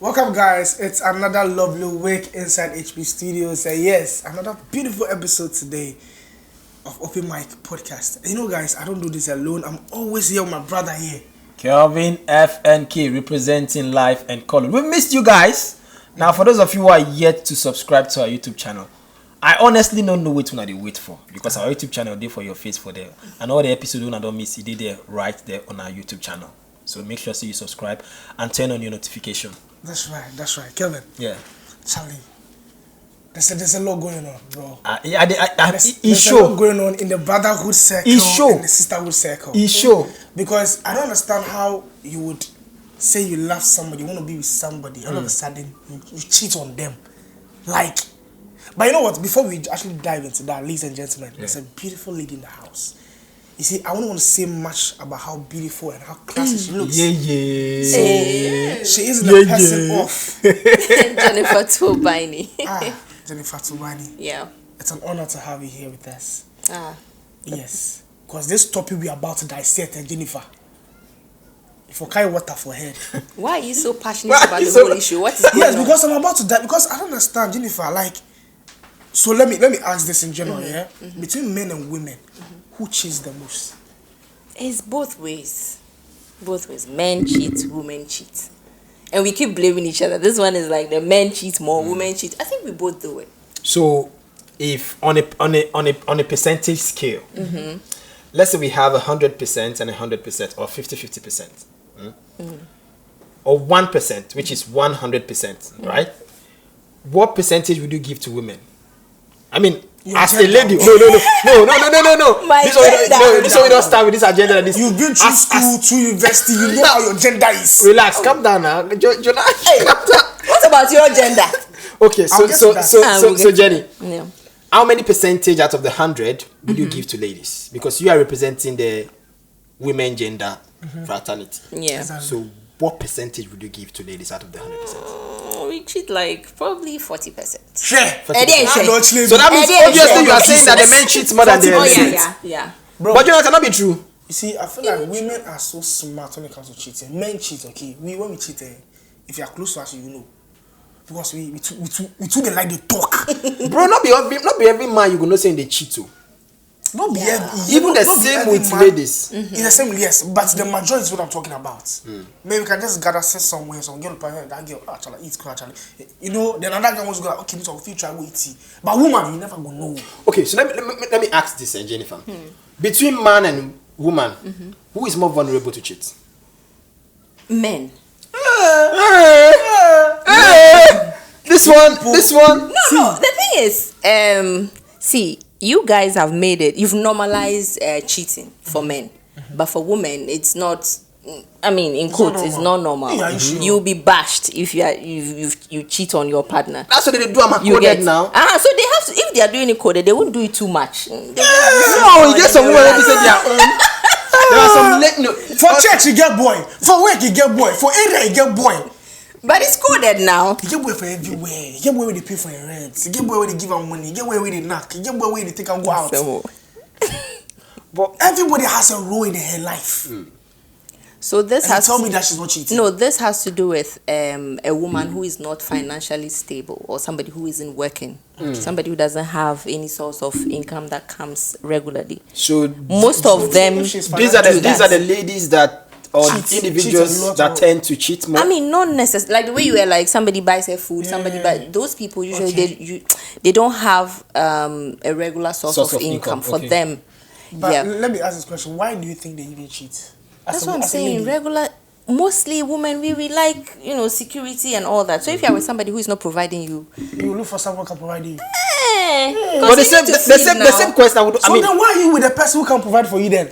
Welcome, guys. It's another lovely week inside HP Studios. And yes, another beautiful episode today of Open Mic Podcast. And you know, guys, I don't do this alone. I'm always here with my brother here, Kelvin FNK, representing life and color. We missed you guys. Now, for those of you who are yet to subscribe to our YouTube channel, I honestly don't know which one they wait for, because our YouTube channel did for your face for there, and all the episodes I don't miss, it did there right there on our YouTube channel. So make sure you subscribe and turn on your notification. That's right, Kevin. Yeah, Charlie. There's a lot going on, bro. There's a lot going on in the brotherhood circle and the sisterhood circle. Because I don't understand how you would say you love somebody, you want to be with somebody, all of a sudden you cheat on them. But you know what? Before we actually dive into that, ladies and gentlemen, there's a beautiful lady in the house. You see, I don't want to say much about how beautiful and how classy she looks. So she is the person of Jennifer Tubani. Jennifer Tubani. Yeah. It's an honor to have you here with us. Yes. Because this topic we are about to dissect, Jennifer. If you carry water for head. Why are you so passionate about the whole issue? What is going on? Yes, because I'm about to die. Because I don't understand, Jennifer. So let me ask this in general, Between men and women, who cheats the most? It's both ways. Both ways. Men cheat, women cheat. And we keep blaming each other. This one is like the men cheat more, women cheat. I think we both do it. So if on a percentage scale, let's say we have 100% and 100%, or 50-50%, or 1%, which is 100%, right? What percentage would you give to women? I mean, as a lady, no. This one we don't start with this agenda. You've been through school, through university, you know how your gender is. Relax, calm down now. Hey, what about your gender? Okay, so Jenny, how many percentage out of the 100 would you give to ladies? Because you are representing the women gender fraternity. Yeah. So what percentage would you give to ladies out of the 100%? We cheat like probably 40%. Share. So that means obviously you are saying that the men cheat more than the women. Yeah. Bro, but you know, it cannot be true. You see, I feel like women are so smart when it comes to cheating. Men cheat, okay? When we cheat, if you are close to us, you know. Because we too they like the talk. Bro, not be every man you gonna say they cheat to. Not be even the same with ladies. It's the same, yes, but the majority is what I'm talking about. Maybe we can just gather sit somewhere, some girl that girl actually eats actually. You know, then another guy was go like, okay, so if you try go eat. But woman, you never go know. Okay, so let me ask this, Jennifer. Between man and woman, who is more vulnerable to cheat? Men. This one. No. The thing is, see, you guys have made it. You've normalized cheating for men, but for women, it's not. I mean, in quotes, it's not normal. Yeah, You'll be bashed if you cheat on your partner. That's what they do. I'm coded now. So they have to. If they are doing it coded, they won't do it too much. No, you get some women who say their own. There are some for church you get boy, for work you get boy, for area you get boy. But it's coded now. You get boy for everywhere. You get boy where they pay for your rent. You get boy where they give them money. You get boy where they knock. You get boy where they take and go out. But everybody has a role in her life. So this and has tell me that she's not cheating. No, this has to do with a woman who is not financially stable, or somebody who isn't working, somebody who doesn't have any source of income that comes regularly. So most of them, these are the ladies that. Or individuals that tend to cheat more. I mean, not necessarily. Like the way you were like, somebody buys her food, somebody buys. Those people usually they don't have a regular source of income for them. But let me ask this question: why do you think they even cheat? That's what I'm saying. Regular, mostly women, we like security and all that. So if you're with somebody who is not providing you, you look for someone who can provide you. But the same question. Then why are you with a person who can provide for you then?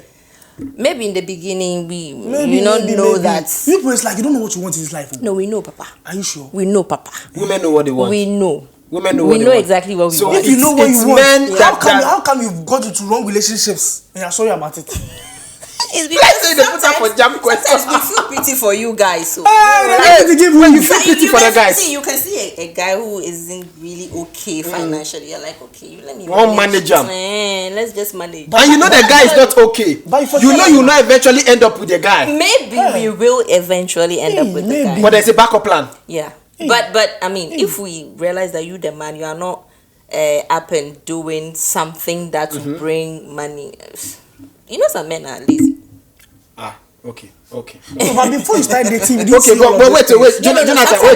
Maybe in the beginning we don't know that. People, it's like you don't know what you want in this life. No, we know, Papa. Are you sure? We know, Papa. Women know what they want. We know. Women know we know exactly what we want. So if you know what you want, how come you've got into wrong relationships and you're sorry about it? Let's say they put up for jam questions. Sometimes we feel pity for you guys. So you feel pity for the guys. You can see a guy who isn't really okay financially. You're like, okay, you let me manage him. Let's just manage. And you know the guy is not okay. You know you will not eventually end up with the guy. Maybe we will eventually end up with the guy. But there's a backup plan. Yeah. But I mean, if we realize that you the man, you are not up and doing something that will bring money. You know, some men are lazy. Okay. But before you start dating, wait, Jonathan, wait.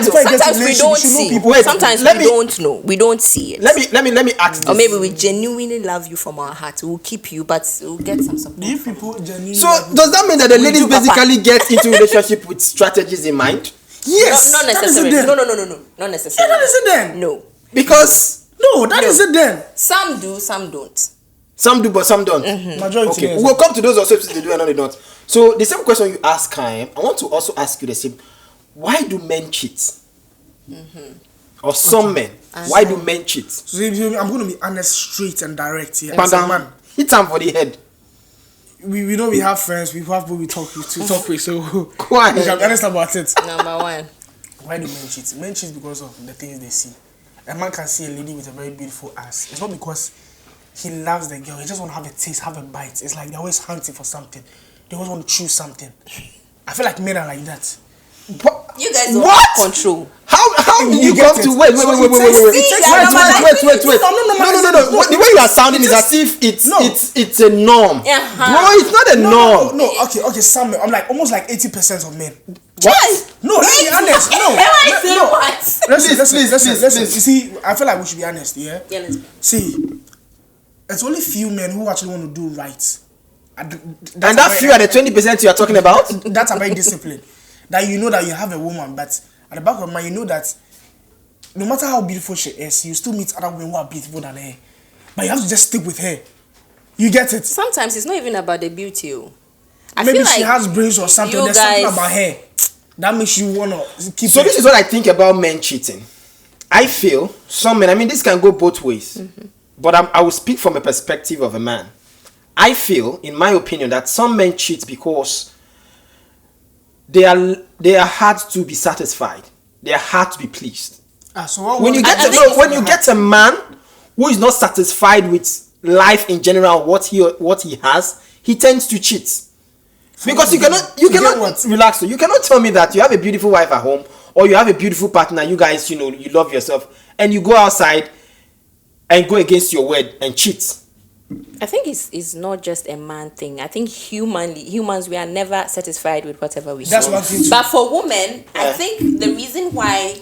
Sometimes we don't see. Sometimes we don't know. We don't see it. Let me ask this. Or maybe we genuinely love you from our heart. We'll keep you, but we'll get some support. If people genuinely so does that mean that the ladies basically get into relationship with strategies in mind? Yes. Not necessarily. No. Not necessarily. That is it then. No. Because that is it then. Some do, some don't. Some do, but some don't. Majority. Okay, we'll come to those also if they do and they don't. So the same question you ask, I want to also ask you the same. Why do men cheat? Or some men? Why do men cheat? So I'm going to be honest, straight and direct here. Man, hit him for the head. We know we have friends. We have people we talk with. So Why? we can be honest about it. Number one. Why do men cheat? Men cheat because of the things they see. A man can see a lady with a very beautiful ass. It's not because he loves the girl. He just want to have a taste, have a bite. It's like they're always hunting for something. They always want to choose something. I feel like men are like that. You guys don't have control. How did you come to wait? No. The way you are sounding is as if it's a norm. Bro, it's not a norm. No. Okay. Some men, I'm like almost like 80% of men. What? No, let's be honest. No. Listen. You see, I feel like we should be honest. Yeah. Let's be. See, it's only few men who actually want to do right. And that few are the 20% you are talking about? That's a very discipline. That you know that you have a woman, but at the back of your mind, you know that no matter how beautiful she is, you still meet other women who are beautiful than her. But you have to just stick with her. You get it? Sometimes it's not even about the beauty. Maybe feel she has brains or something. There's something about her that makes you want to keep So this is what I think about men cheating. I feel some men, I mean, this can go both ways. But I will speak from a perspective of a man. I feel, in my opinion, that some men cheat because they are hard to be satisfied. They are hard to be pleased. When you get a man who is not satisfied with life in general, what he has, he tends to cheat. Because you cannot relax. So you cannot tell me that you have a beautiful wife at home or you have a beautiful partner. You guys, you love yourself, and you go outside and go against your word and cheat. I think it's not just a man thing. I think humans, we are never satisfied with whatever we do. That's one thing. But for women, I think the reason why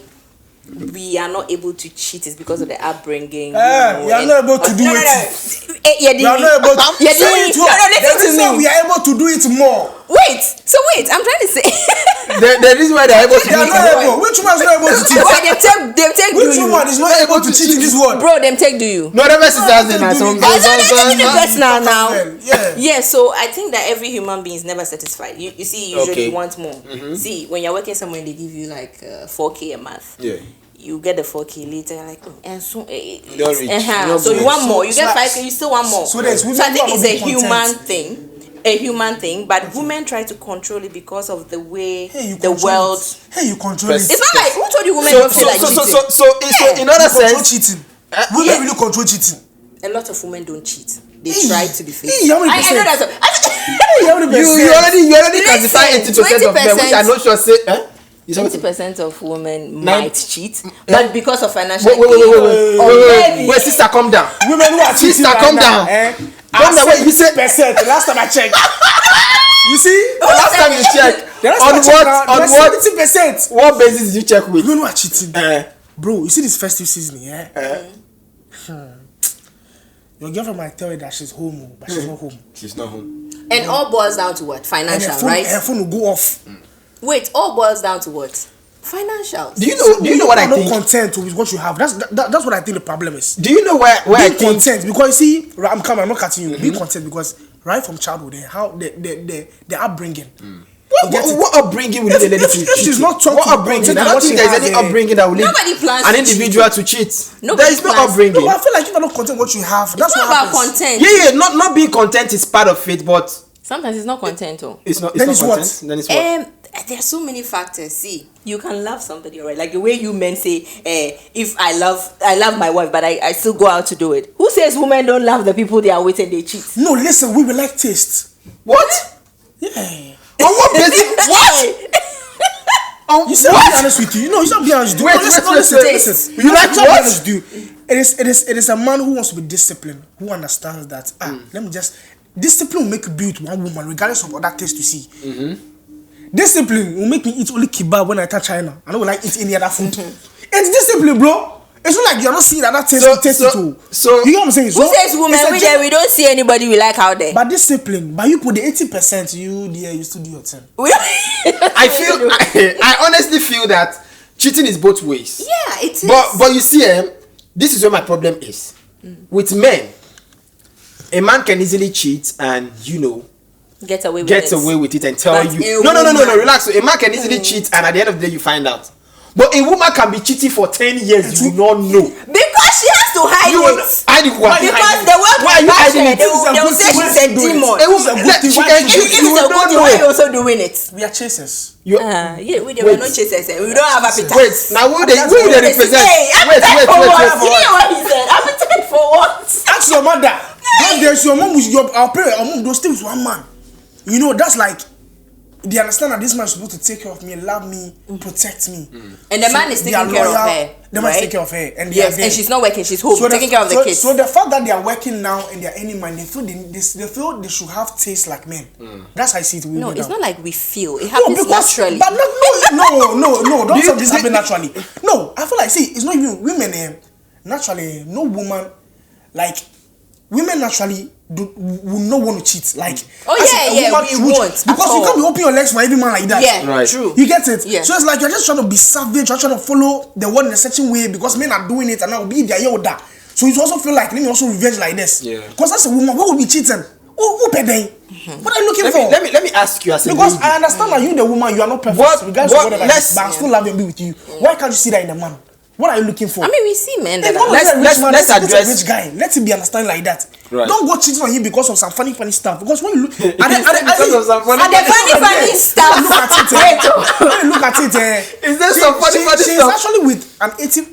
we are not able to cheat is because of the upbringing. You are not able to do it. You are not able to. The reason we are able to do it more. Wait, I'm trying to say. the reason why they are able to do it more. Which one is not able to cheat? Which woman is not able to cheat in this world? Bro, them take do you. No, never sisters in our song. Now. Yeah, so I think that every human being is never satisfied. You see, usually want more. See, when you're working somewhere, they give you like 4K a month. Yeah. You get the 4K later, you're like, and so so you want more. You get 5K, you still want more. So I think it's a human thing, but women try to control it because of the way the world. You control it. It's not like who told you women don't feel like cheating. So in other sense, cheating. Women really control cheating. A lot of women don't cheat. They try to be faithful. I know that's you already classify 80% of men, which I'm not sure say. 20% of women might cheat, but because of financial. Wait, sister, calm down. Women who are cheating, sister, calm down. Calm down. Wait, you said percent. The last time I checked. You see? The last time you checked. On what? 70%. What basis did you check with? Women who are cheating. Bro, you see this festive season, your girlfriend might tell you that she's home, but she's not home. She's not home. And all boils down to what? Financial, right? Her phone will go off. Wait, all boils down to what? Financial. Do you know what I think? You're not content with what you have. That's what I think the problem is. Do you know where I think? Content, because you see, I'm not cutting you. Be content because right from childhood, how the upbringing. What upbringing will lead a lady to cheat? She's not talking. What upbringing? I don't think there is any upbringing that will lead an individual to cheat. There is no upbringing. No, I feel like if you're not content with what you have, that's not about content. Yeah, not being content is part of it, but Sometimes it's not content. It's not. Then It's it's not what? content. Then it's what? There are so many factors. See, you can love somebody, right? Like the way you men say, if I love my wife, but I still go out to do it. Who says women don't love the people they are with and they cheat? No, listen, we will like taste. What? Yeah. On what basis? What? You said I'll be honest with you. No, you not be honest with you. Wait, No, listen. wait. You like I'll be what? honest with you. It is a man who wants to be disciplined, who understands that let me just discipline will make you be with one woman regardless of other taste you see. Discipline will make me eat only kebab when I touch China. I don't like eat any other food. It's discipline, bro. It's not like you're not seeing that taste too. So you know what I'm saying? Who says women? We don't see anybody we like out there. But discipline, but you put the 80%, you still do your thing. I honestly feel that cheating is both ways. Yeah, it is. But you see, this is where my problem is. With men, a man can easily cheat and get away with it and tell But you. a No, woman- relax. A man can easily cheat and at the end of the day you find out. But a woman can be cheating for 10 years, you will not know. Because she has to hide You will it. hide it. Why? Because the world Why are you hiding it? they will say she's a demon. A woman, she can If cheat, it's you a will good not thing, why are you know. also doing it? We are chasers. Yeah, we Wait. are not chasers. We don't have appetite. Wait, now who they represent? Hey, Wait. appetite for what? You hear what he said? Appetite for what? Ask your mother. There's your mom with our parents, our mom, those things one man. That's like they understand that this man is supposed to take care of me, love me, protect me. And the man is taking care of her. The man is taking care of her. And yes, and she's not working, she's home, taking care of the kids. So the fact that they are working now and they are earning money, they feel they should have taste like men. That's how I see it. No, it's not like we feel. It happens naturally. But no, don't say this happen naturally. No, I feel like, see, it's not even women naturally, no woman, like, women naturally will not want to cheat. Like, we won't. Because you can't be opening your legs for every man like that. Yeah, right. True. You get it? Yeah. So it's like you're just trying to be savage, you're trying to follow the world in a certain way because men are doing it and now be their yoda. So you also feel like let me also revenge like this. Yeah. Because that's a woman, what would be cheating? Who pay them? What are you looking for? Let me ask you as a because lady. I understand that you the woman, you are not perfect. Regardless of whatever, but I still love and be with you. Why can't you see that in a man? What are you looking for? I mean, we see men that let's address a rich guy. Let him be understand like that. Right. Don't go cheating on him because of some funny stuff. Because when you look Because of some funny stuff. Look at it. Is there some funny She's stuff? actually with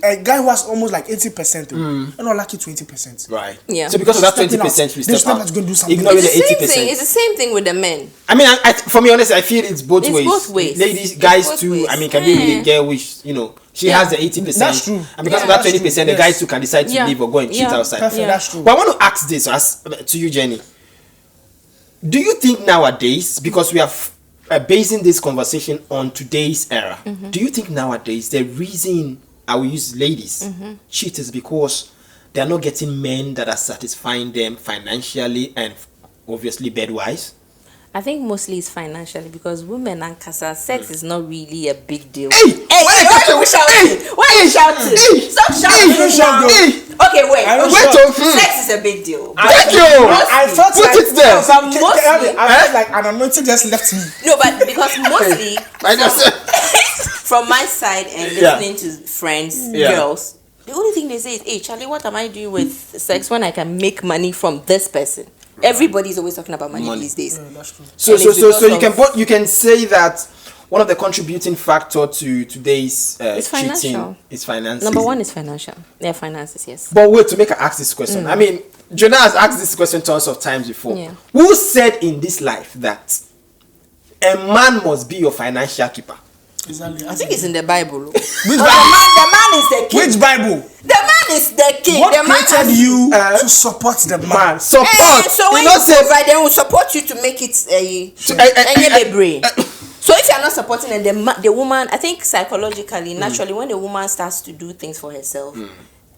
a guy who has almost like 80%. And not lucky 20%. Right. Yeah. So because of that 20%, we step out. Ignoring the 80%. It's the same thing with the men. I mean, for me, honestly, I feel it's both ways. Both ways. Ladies, guys too. I mean, can be with a girl which she has the 80%. That's true. And because of that 20%, the guys too can decide to leave or go and cheat outside. Perfect. That's true. But I want to ask this to you, Jenny. Do you think nowadays, because we are basing this conversation on today's era, do you think nowadays the reason I will use ladies cheat is because they are not getting men that are satisfying them financially and obviously bed-wise? I think mostly it's financially because women and sex is not really a big deal. Why are you shouting? Stop shouting. Okay, wait. Sex is a big deal. Thank you. I felt Put like it there. I felt like an anointing just left me. No, but because mostly from my side and listening to friends, girls, the only thing they say is, "Hey, Charlie, what am I doing with sex when I can make money from this person?" Everybody's always talking about money these days. Yeah, that's true. So you can say that one of the contributing factor to today's cheating is finances. Number one is financial. Yeah, finances, yes. But wait, to make her ask this question. I mean, Jonah has asked this question tons of times before. Yeah. Who said in this life that a man must be your financial keeper? Exactly. I think it's in the Bible. Which the man is the king. Which Bible? The man is the king. God the man created you to support the man. Support. So when you provide, they will support you to make it So if you are not supporting and the woman, I think psychologically, naturally, when the woman starts to do things for herself,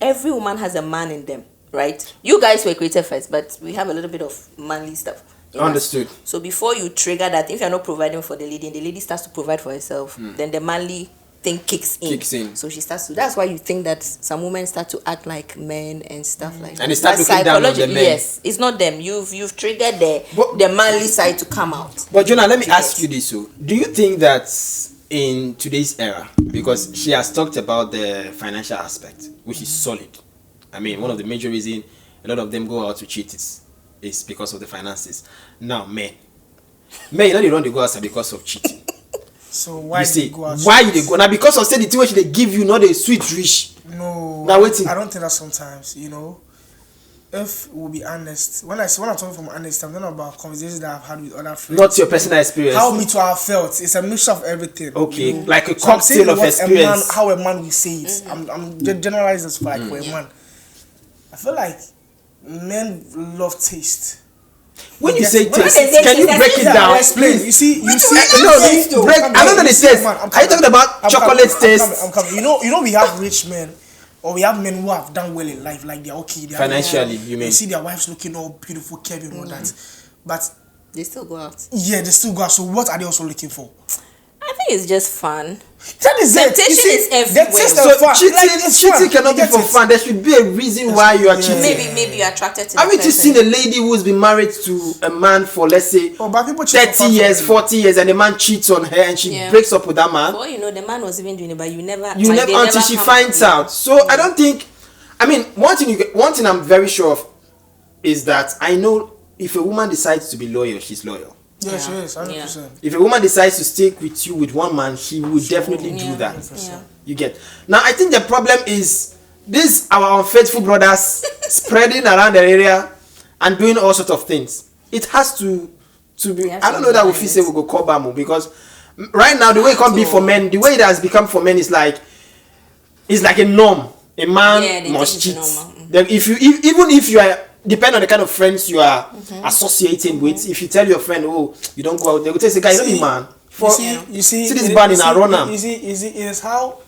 every woman has a man in them, right? You guys were created first, but we have a little bit of manly stuff. Understood. So before you trigger that, if you're not providing for the lady and the lady starts to provide for herself, then the manly thing kicks in. So she starts to. That's why you think that some women start to act like men and stuff like that. And they start looking down on the men. Yes, it's not them. You've triggered the manly side to come out. But Jonah, let me ask you this: do you think that in today's era, because she has talked about the financial aspect, which is solid. I mean, one of the major reasons a lot of them go out to cheat is because of the finances. Now, men, Men, they don't go outside because of cheating. So why you go outside? Why they go? Now because of say the thing which they give you, not a sweet rich. No. Now waiting. I don't think that sometimes, if we'll be honest, when I'm talking from honest, I'm talking about conversations that I've had with other friends. Not your personal experience. How me to have felt. It's a mixture of everything. Okay, like a cocktail of experience. How a man will say it. I'm generalizing this for a man. I feel like men love taste. When you say taste, can you break it down? Explain. You see. No, break. I don't know the taste. Are you talking about chocolate taste? I'm coming. You know, we have rich men. Or we have men who have done well in life, like they're okay. Financially, you mean? You see their wives looking all beautiful, Kevin, all that. But they still go out. Yeah, they still go out. So what are they also looking for? I think it's just fun. That is it. Temptation is everywhere. So cheating cannot be for fun. There should be a reason why you are cheating. Maybe you're attracted to. Haven't you seen a lady who's been married to a man for, let's say, 30 years, 40 years, and the man cheats on her and she breaks up with that man? Well, the man was even doing it, but you never until she finds out. So I don't think. I mean, one thing I'm very sure of is that I know if a woman decides to be loyal, she's loyal. Yeah, she is, 100%. If a woman decides to stick with you with one man, she will definitely do that. Yeah. You get. Now, I think the problem is this: our unfaithful brothers spreading around the area and doing all sorts of things. It has to be. I don't know that we feel say we go call Bamu, because right now the way it can be for men, the way it has become for men is like a norm. A man must cheat. Then if you are, depend on the kind of friends you are associating with. If you tell your friend, oh, you don't go out, they will tell you, guy, you man. You see this bad in our runner. You see, it is how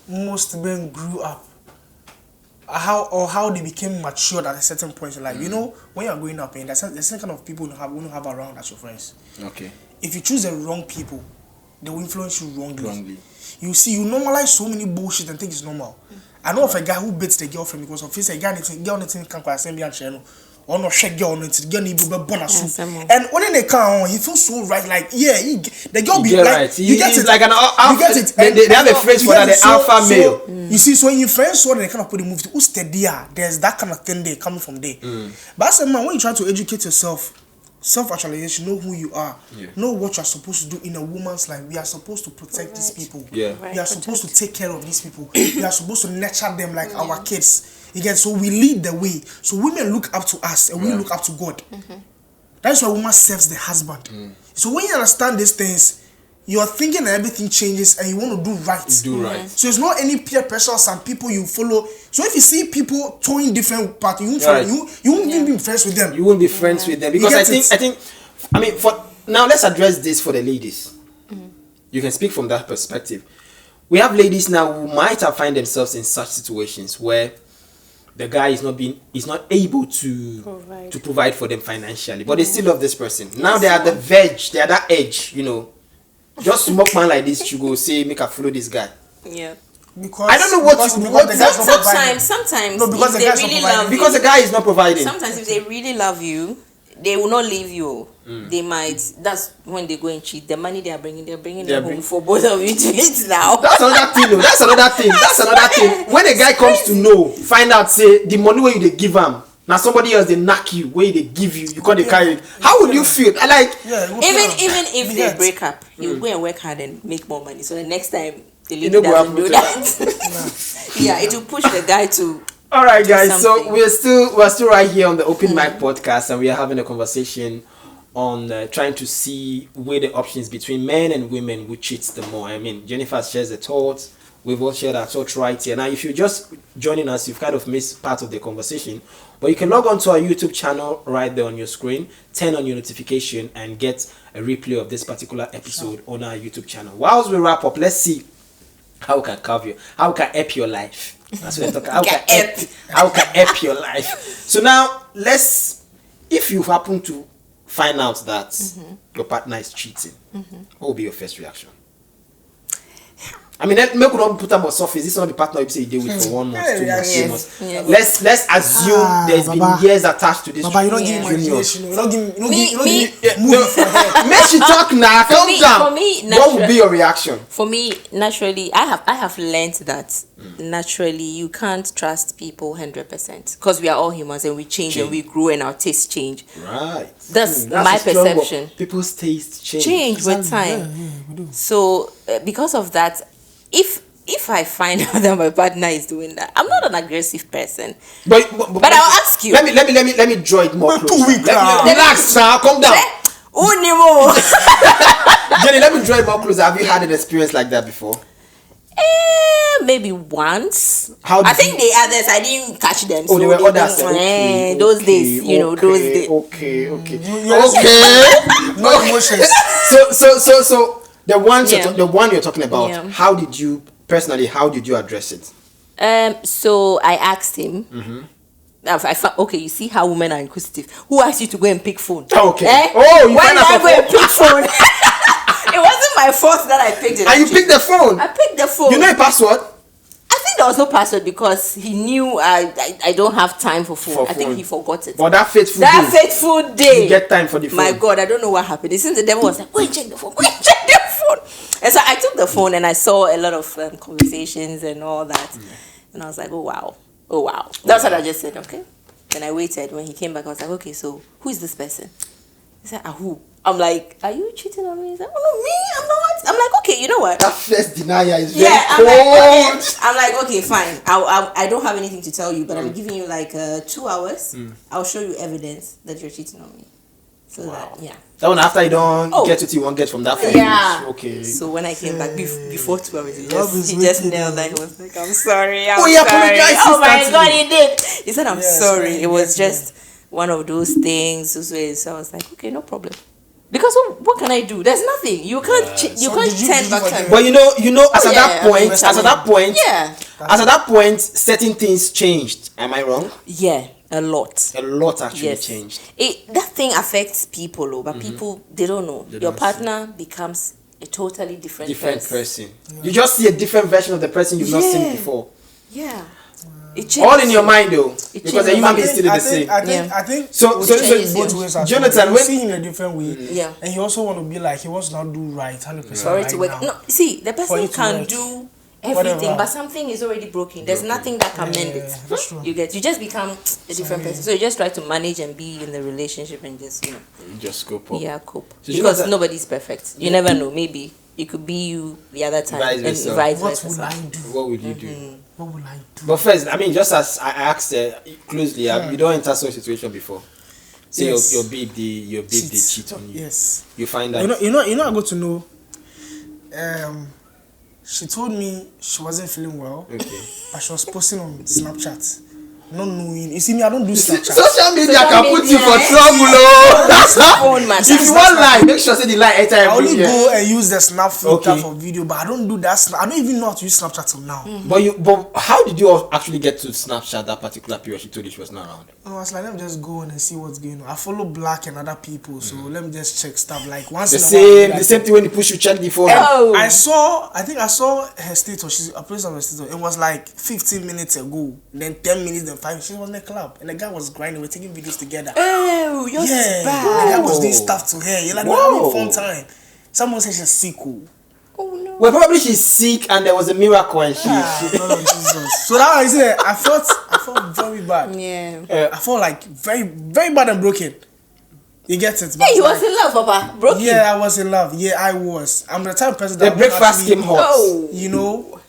most men grew up. How they became matured at a certain point in life. When you're growing up, there's certain kind of people you have around as your friends. Okay. If you choose the wrong people, they will influence you wrongly. You see, you normalize so many bullshit and think it's normal. I know of a guy who beats the girlfriend because of his girl can't send me a channel. Or no shake girl no girl need to be born as and when they come on, he feels so right, like the girl be like right. You get it, like an alpha. You get it. They have a phrase for that, the alpha male. You see, so when your friends saw they kind of put the movie, who's steady? There's that kind of thing there coming from there. But as a man, when you try to educate yourself, self-actualization, know who you are, know what you're supposed to do in a woman's life. We are supposed to protect these people. We are supposed to take care of these people. We are supposed to nurture them like our kids. Again, so we lead the way. So women look up to us and we look up to God. That's why woman serves the husband. So when you understand these things, you're thinking that everything changes and you want to do right. So it's not any peer pressure, some people you follow. So if you see people towing different paths, you won't even be friends with them. You won't be friends with them. Because I mean, for now, let's address this for the ladies. You can speak from that perspective. We have ladies now who might have find themselves in such situations where the guy is not able to provide for them financially, but they still love this person. Now they are at the verge, they are that edge, Just smoke man like this, you go say, make a follow this guy. Yeah. Because I don't know sometimes because the guy is not providing. Sometimes if they really love you, they will not leave you. They might. That's when they go and cheat. The money they're bringing it home for both of you to eat now. That's another thing. When a guy comes to find out, say the money where you they give him. Now somebody else they knock you, where they give you can't carry it. How would you feel? Even if they break up, you go and work hard and make more money. So the next time the lady doesn't do that. It will push the guy to. All right, guys. So we're still right here on the Open Mic Podcast, and we are having a conversation on trying to see where the options between men and women who cheats the more. I mean, Jennifer shares the thoughts. We've all shared our thoughts right here. Now, if you're just joining us, you've kind of missed part of the conversation. But you can log on to our YouTube channel right there on your screen, turn on your notification, and get a replay of this particular episode on our YouTube channel. Whilst we wrap up, let's see how we can cover you, how we can help your life. That's what I'm talking about. How we can help your life. So now, if you happen to find out that your partner is cheating, what will be your first reaction? I mean, make we not put them on surface. This is not the partner you say you deal with for 1 month, 2 months, 3 months. Yes. Let's assume there's been years attached to this. Baba, you don't give me imagination. You don't give me Make she talk now. Calm down. For me, what would be your reaction? For me, naturally, I have learned that naturally you can't trust people 100% because we are all humans and we change and we grow and our tastes change. Right. That's my perception. People's tastes change with time. Yeah, we do. So because of that, if I find out that my partner is doing that, I'm not an aggressive person. But I'll ask you. Let me draw it more close. Relax, calm down. Nemo. Jenny, let me draw it more closer. Have you had an experience like that before? Maybe once. I think the others I didn't catch them. Oh, so they were others. Okay, those days, those days. Okay. No emotions. So the one you're talking about. Yeah. How did you address it? So I asked him. I found, okay, you see how women are inquisitive. Who asked you to go and pick phone? Okay. You why did I go and pick phone? It wasn't my fault that I picked it. And you picked the phone? I picked the phone. You know a password? I think there was no password because he knew I don't have time for phone. I think he forgot it. But that fateful day. You get time for the phone. My God, I don't know what happened. It seems the devil was like, go and check the phone. And so I took the phone and I saw a lot of conversations and all that. And I was like, oh wow. That's what I just said, okay. Then I waited. When he came back, I was like, okay, so who is this person? He said, who? I'm like, are you cheating on me? He's like, oh no, me? I'm not. I'm like, okay, you know what? That first denial is very cold. I'm like, okay, fine. I don't have anything to tell you, but I'm giving you like 2 hours. I'll show you evidence that you're cheating on me. So that, yeah. That one after you don't get what you want get from that phone. Yeah. Okay. So when I came back before 2 hours, he just knelt and he was like, I'm sorry. He apologized. Oh my God, he did. He said, I'm sorry. It was just one of those things. So I was like, okay, no problem. Because what can I do? There's nothing. You can't turn back time. But you know, as at that point, certain things changed. Am I wrong? Yeah, a lot. A lot actually changed. That thing affects people, but people they don't know. Your partner becomes a totally different person. Yeah. You just see a different version of the person you've not seen before. Yeah. All in your mind though, because a human being still the same. I think so both ways. Jonathan, you see him in a different way, and he also want to be like he wants to now do right 100%. For it to work. No, see, the person can do everything, but something is already broken. There's nothing that can mend it. That's true. You just become a different person. So you just try to manage and be in the relationship and just just cope up. Yeah, cope. So because nobody's perfect. You never know. Maybe it could be you the other time and vice versa. What would you do? What would I do? But first, I mean, just as I asked closely, you don't enter such a situation before. Say your babe they cheat on you. Yes. You find that. You know. I got to know. She told me she wasn't feeling well. Okay. But she was posting on Snapchat. Not knowing. You see me, I don't do Snapchat. Social media can put you for trouble, That's not. If you want lie, make sure say the lie enter. I only go and use the Snap filter for video, but I don't do that. I don't even know how to use Snapchat till now. But how did you actually get to Snapchat that particular period? She told you she was not around. I was like, let me just go on and see what's going on. I follow Black and other people, so let me just check stuff. Like once the same thing when you push you check the phone. I think I saw her status. She's a place on her status. It was like 15 minutes ago, then 10 minutes, then 5. She was in the club, and the guy was grinding. We're taking videos together. Oh, you're bad. The guy was doing stuff to her. You're like, we're having fun time. Someone said she's sick. Oh no. Well, probably she's sick, and there was a miracle, and she. Oh, Jesus. So that I said, I felt very bad. Yeah. I felt like very, very bad and broken. You get it? Yeah, you was in love, Papa. Broken. Yeah, I was in love. Yeah, I was. I'm the type of person that the breakfast came hot. Oh. You know.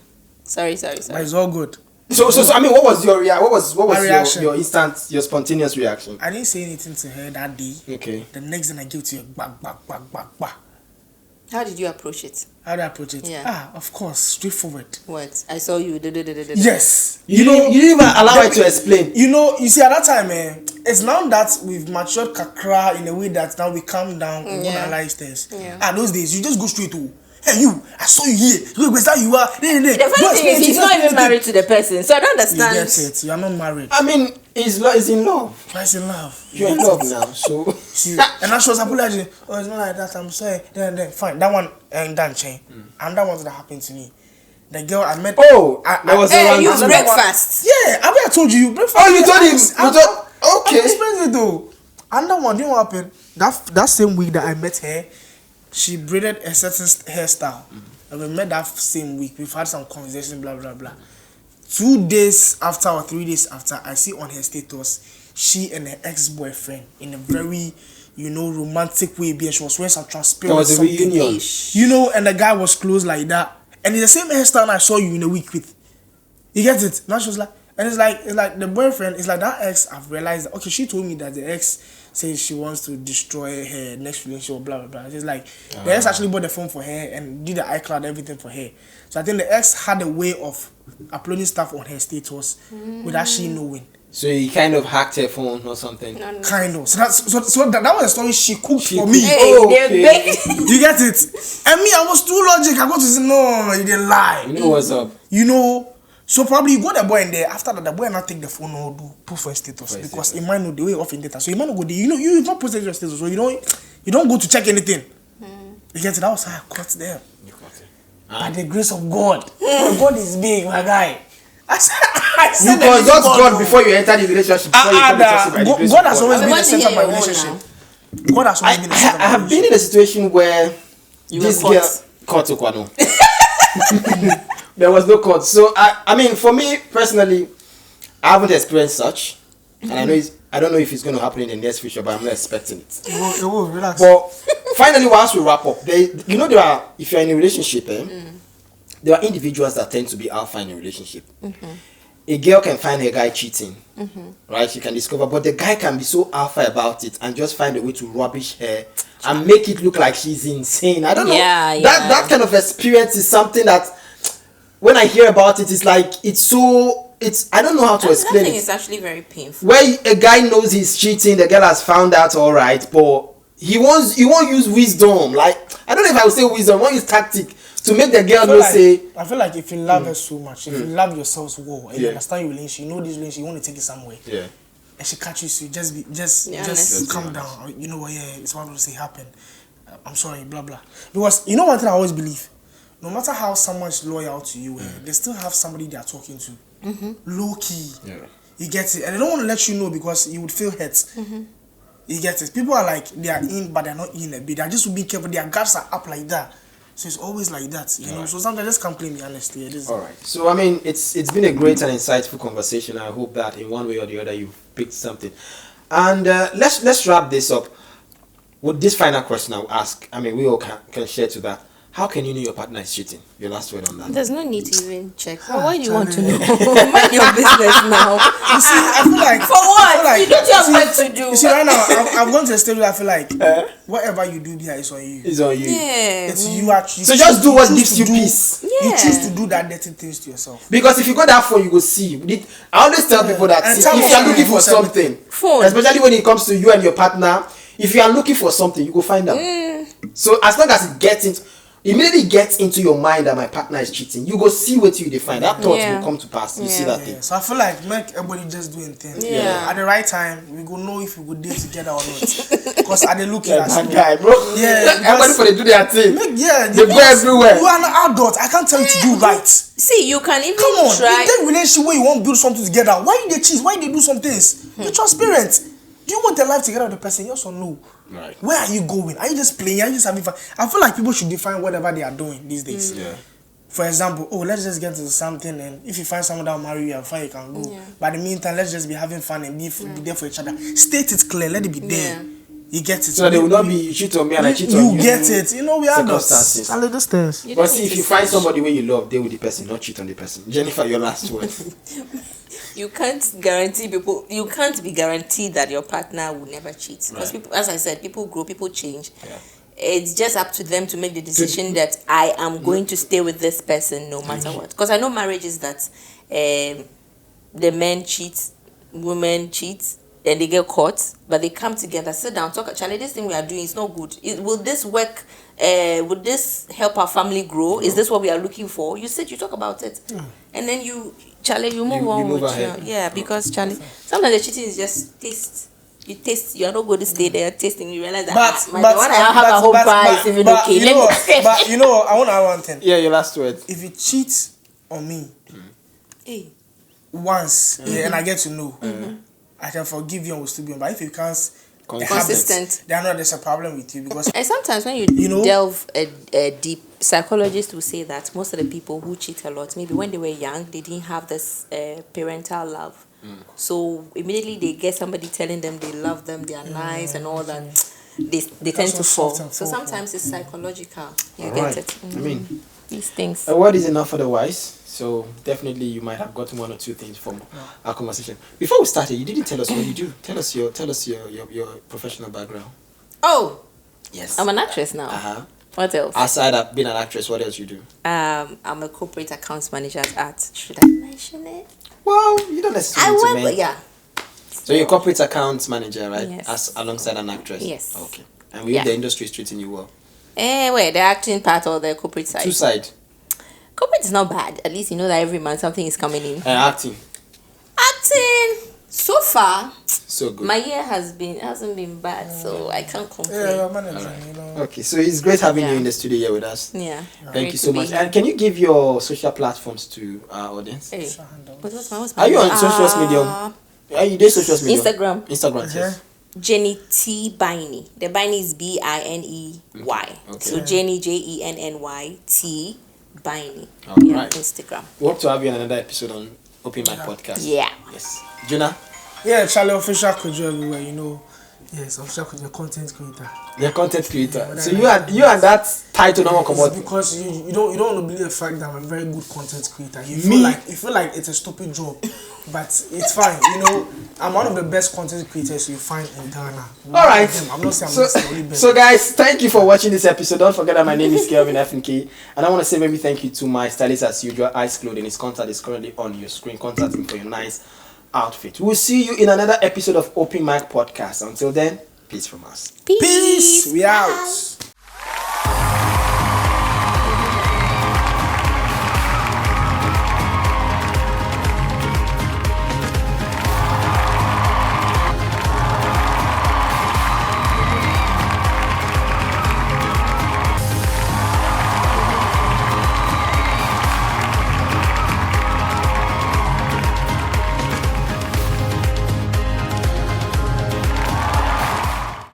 Sorry. But it's all good. So I mean, what was your what was reaction? your instant, your spontaneous reaction? I didn't say anything to her that day. Okay. The next day I gave to her How did you approach it? How did I approach it? Yeah. Of course, straightforward. What? I saw you. Yes. You didn't even allow her to explain. You see, at that time, it's now that we've matured kakra in a way that now we calm down and analyze things. Yeah. Those days, you just go straight to, hey, you, I saw you here. Where's that you are? The funny thing is, he's not even married to the person, so I don't understand. You get it. You are not married. I mean, he's in love. He's in love. You're in love now, so. See, and I was apologizing. It's not like that. I'm sorry. Then fine. That one ain't done, chain. And that one that happened to me. The girl I met. Oh, that was you breakfast. Yeah, I told you breakfast. Oh, you told him. Okay. I'm explaining it though. And that one, you know what happened? That same week that I met her, she braided a certain hairstyle. And we met that same week. We've had some conversation, blah blah blah. 2 days after or 3 days after, I see on her status she and her ex-boyfriend in a very, romantic way. She was wearing some transparent. There was a reunion. And the guy was close like that. And it's the same hairstyle I saw you in a week with. You get it? Now she was like, and it's like the boyfriend, it's like that ex, I've realized that, okay, she told me that the ex says she wants to destroy her next relationship, blah, blah, blah. It's like, the ex actually bought the phone for her and did the iCloud, everything for her. So I think the ex had a way of uploading stuff on her status without she knowing. So he kind of hacked her phone or something? No. Kind of. So that was a story she cooked for me. Hey, okay. You get it? And me, I was too logic. I got to say, no, you didn't lie. You know what's up? So probably you got the boy in there. After that, the boy not take the phone or do put for status because he might know the way off in data. So he might not go there. You not post your status, so you don't go to check anything. You get it? That was how I caught them. You caught it. By the grace of God. God is big, my guy. I said you consult God before you enter the relationship. God has always been the center of my relationship. God has always been the center of my relationship. I have been in a situation where this girl caught Okwano. There was no court. So I mean, for me personally, I haven't experienced such, and I don't know if it's going to happen in the near future, but I'm not expecting it. It will, relax. But finally, once we wrap up, if you're in a relationship, there are individuals that tend to be alpha in a relationship. A girl can find her guy cheating, right? She can discover, but the guy can be so alpha about it and just find a way to rubbish her and make it look like she's insane. I don't know. That kind of experience is something that, when I hear about it, it's like I don't know how to explain it. It's actually very painful. Where a guy knows he's cheating, the girl has found out, all right, but he won't use wisdom. Like, I don't know if I would say wisdom, won't use tactic to make the girl I feel like if you love her so much, if you love yourself so well, and you understand your relationship, you know this relationship, you want to take it somewhere. Yeah. And she catches you, just calm down. You know what? Yeah, it's what will happen. I'm sorry, blah blah. Because you know one thing I always believe. No matter how someone is loyal to you, they still have somebody they are talking to. Low key. Yeah. You get it? And they don't want to let you know because you would feel hurt. You get it? People are like, they are in, but they're not in a bit. They're just to be careful. Their guards are up like that. So it's always like that, you know. Right. So sometimes just come clean me honestly. All right. So I mean, it's been a great and insightful conversation. I hope that in one way or the other you've picked something. And let's wrap this up with this final question I'll ask. I mean, we all can share to that. How can you know your partner is cheating? Your last word on that. There's no need to even check. Why do you want to know? Mind your business now. You see, I feel like... For what? You don't have work to do. You see, right now, I've gone to a stage where I feel like whatever you do here is on you. It's on you. Yeah. It's you actually... So just do what gives you peace. Yeah. You choose to do that dirty things to yourself. Because if you go that far, you go see. I always tell people that if you are looking for something, especially when it comes to you and your partner, if you are looking for something, you go find out. So as long as it immediately gets into your mind that my partner is cheating, you go see what you define. That thought will come to pass. You see that thing. So I feel like make everybody just doing things. At the right time, we go know if we go deal together or not. Because at the looking at that guy, bro. Yeah. Everybody for they do their thing. They go everywhere. You are an adult. I can't tell you to do right. See, you can even come on. try. In that relationship where you want to build something together, why they cheat? Why they do some things? Be transparent. Do you want a life together with the person? Yes or no? Right. Where are you going? Are you just playing? Are you just having fun? I feel like people should define whatever they are doing these days. Yeah. For example, let's just get into something, and if you find someone that will marry you, fine, you can go. But in the meantime, let's just be having fun and be there for each other. State it clear. Let it be there. You get it. So they will not be cheat on me and I cheat on you. You get it. You know, we are circumstances. I this things. But see, if you find somebody where you love, deal with the person, not cheat on the person. Jennifer, your last word. You can't guarantee people. You can't be guaranteed that your partner will never cheat. Because people, as I said, people grow, people change. Yeah. It's just up to them to make the decision that I am going to stay with this person no matter what. Because I know marriages that the men cheat, women cheat, then they get caught, but they come together, sit down, talk. Charlie, this thing we are doing is not good. Will this work? Would this help our family grow? Is this what we are looking for? You talk about it, and then you move on with because Charlie, sometimes the cheating is just taste. You taste. You are not going to stay there tasting. You realize that I have a whole pie is even okay. But you know, I want to add one thing. Yeah, your last word. If you cheat on me Hey. once, and I get to know, I can forgive you and we'll still be on. But if you can't consistent, then there's a problem with you because. And sometimes when you delve a deep, psychologists will say that most of the people who cheat a lot, maybe when they were young, they didn't have this parental love. So immediately they get somebody telling them they love them, they are nice and all that. They tend to fall. So sometimes it's psychological. You get it. I mean, these things. A word is enough for the wise. So definitely you might have gotten one or two things from our conversation. Before we started, you didn't tell us what you do. Tell us your professional background. Oh, yes. I'm an actress now. What else? Aside of being an actress, what else you do? I'm a corporate accounts manager at. Should I mention it? Well, you don't necessarily need to. Yeah. So you're a corporate accounts manager, right? Yes. As alongside an actress. Yes. Okay. And the industry is treating you well. Wait, the acting part or the corporate side? Two side. Corporate is not bad. At least you know that every month something is coming in. Acting. So far, so good. My year hasn't been bad, so I can't complain. Okay, so it's great having you in the studio here with us. Yeah. Thank you so much. And can you give your social platforms to our audience? Hey. What's Are you on social media? Are you doing social media? Instagram. Yes. Jenny T Biney. The Biney is Biney. Okay. So Jenny Jenny T Biney. All right. Instagram. We hope to have you in another episode on Open Mic Podcast. Yeah. Yes. Jonah? Yeah, Charlie, official Kojo everywhere, you know. Yes, official Kojo, content creator. You're a content creator. Yeah, so you and that title don't come out. Because you don't want to believe the fact that I'm a very good content creator. You feel like it's a stupid job, but it's fine. You know, I'm one of the best content creators you find in Ghana. All right. I'm not saying I'm the only best. So guys, thank you for watching this episode. Don't forget that my name is Kelvin FNK, and I want to say maybe thank you to my stylist as usual, Ice Clothing. His contact is currently on your screen. Contact him for your nice outfit. We'll see you in another episode of Open Mic Podcast. Until then, peace from us. Peace. We out.